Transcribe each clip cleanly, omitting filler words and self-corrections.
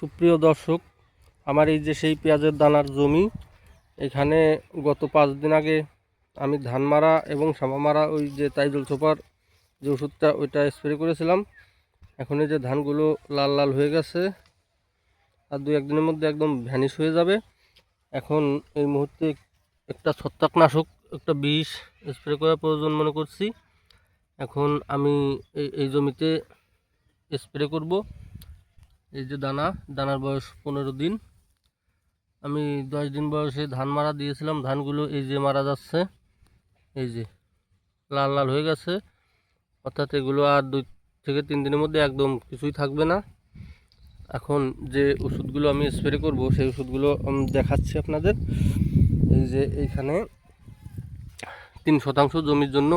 সুপ্রিয় দর্শক, আমার এই যে সেই পেঁয়াজের দানার জমি, এখানে গত 5 দিন আগে আমি ধান মারা এবং সামা মারা ওই যে তাইজুল সুপার যে ওষুধটা ওইটা স্প্রে করেছিলাম। এখন এই যে ধানগুলো লাল লাল হয়ে গেছে, আর 2-1 দিনের মধ্যে একদম ভ্যানিশ হয়ে যাবে। এখন এই মুহূর্তে একটা ছত্রাকনাশক, একটা বিষ স্প্রে করার প্রয়োজন মনে করছি। এখন আমি এই জমিতে স্প্রে করব। এই যে দানার বয়স 15 দিন। আমি 10 দিন বয়সে ধান মারা দিয়েছিলাম। ধানগুলো এই যে মারা যাচ্ছে, এই যে লাল লাল হয়ে গেছে, অর্থাৎ এগুলো আর 2 থেকে 3 দিনের মধ্যে একদম কিছুই থাকবে না। এখন যে ওষুধগুলো আমি স্প্রে করব সেই ওষুধগুলো আমি দেখাচ্ছি আপনাদের। এই যে এইখানে 3 শতাংশ জমির জন্য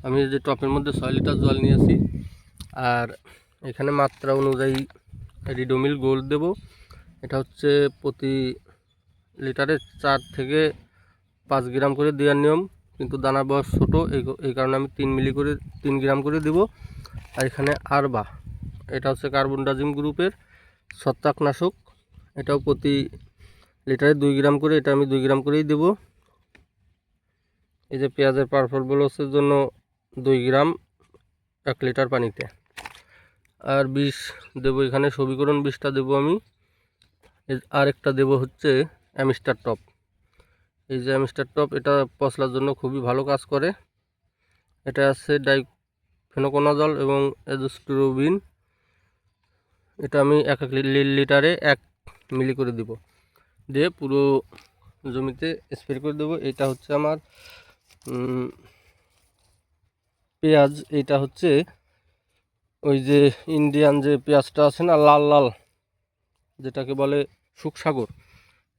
আমি যে টপের মধ্যে 6 লিটার জল নিয়েছি, আর এখানে মাত্রা অনুযায়ী রিডোমিল গোল্ড দেব। এটা হচ্ছে প্রতি লিটারে 4 থেকে 5 গ্রাম করে দেওয়ার নিয়ম, কিন্তু দানার বয়স ছোটো, এই কারণে আমি 3 গ্রাম করে দেব। আর এখানে আরবা, এটা হচ্ছে কার্বনডাজিম গ্রুপের ছত্রাকনাশক, এটাও প্রতি লিটারে 2 গ্রাম করে, এটা আমি 2 গ্রাম করেই দেব। এই যে পেঁয়াজের পারফল ব্লসের জন্য 2 গ্রাম 1 লিটার পানিতে। আর বিষ দেব, এখানে সবীকরণ বিষটা দেব আমি। আর একটা দেব হচ্ছে অ্যামিস্টার টপ। এই যে অ্যামিস্টার টপ, এটা পচলার জন্য খুবই ভালো কাজ করে। এটা আছে ডাইফেনোকোনাজল এবং অ্যাজোস্টিরোবিন। এটা আমি 1 লিটারে 1 মিলি করে দিব, দিয়ে পুরো জমিতে স্প্রে করে দেবো। এটা হচ্ছে আমার পেঁয়াজ। এটা হচ্ছে ওই যে ইন্ডিয়ান যে পেঁয়াজটা আছে না, লাল লাল, যেটাকে বলে শুকসাগর,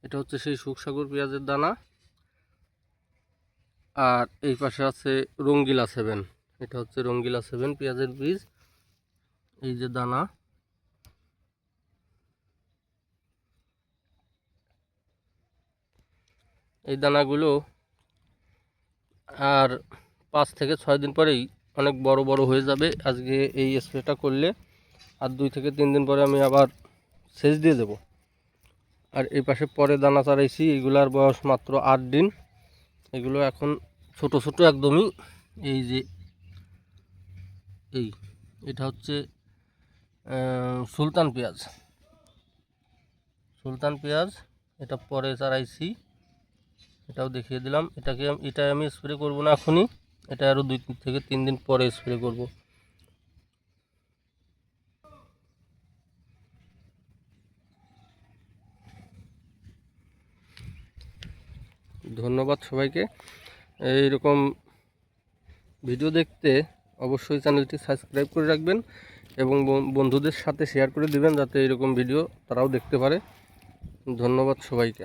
এটা হচ্ছে সেই শুকসাগর পেঁয়াজের দানা। আর এই পাশে আছে রঙ্গিলা 7, এটা হচ্ছে রঙ্গিলা 7 পেঁয়াজের বীজ। এই যে দানা, এই দানাগুলো আর 5 থেকে 6 দিন পরেই অনেক বড় বড় হয়ে যাবে আজকে এই স্প্রেটা করলে। আর 2 থেকে 3 দিন পরে আমি আবার সেচ দিয়ে দেব। আর এই পাশে পরে দানা চারাইছি, এগুলার বয়স মাত্র 8 দিন। এগুলো এখন ছোট ছোট একদমই। এই যে এটা হচ্ছে সুলতান পেঁয়াজ, এটা পরে চারাইছি, এটাও দেখিয়ে দিলাম। এটা আমি স্প্রে করব না এখনই, এটা আরও 2 থেকে 3 দিন পরে স্প্রে করব। ধন্যবাদ সবাইকে। এইরকম ভিডিও দেখতে অবশ্যই চ্যানেলটি সাবস্ক্রাইব করে রাখবেন এবং বন্ধুদের সাথে শেয়ার করে দিবেন, যাতে এরকম ভিডিও তারাও দেখতে পারে। ধন্যবাদ সবাইকে।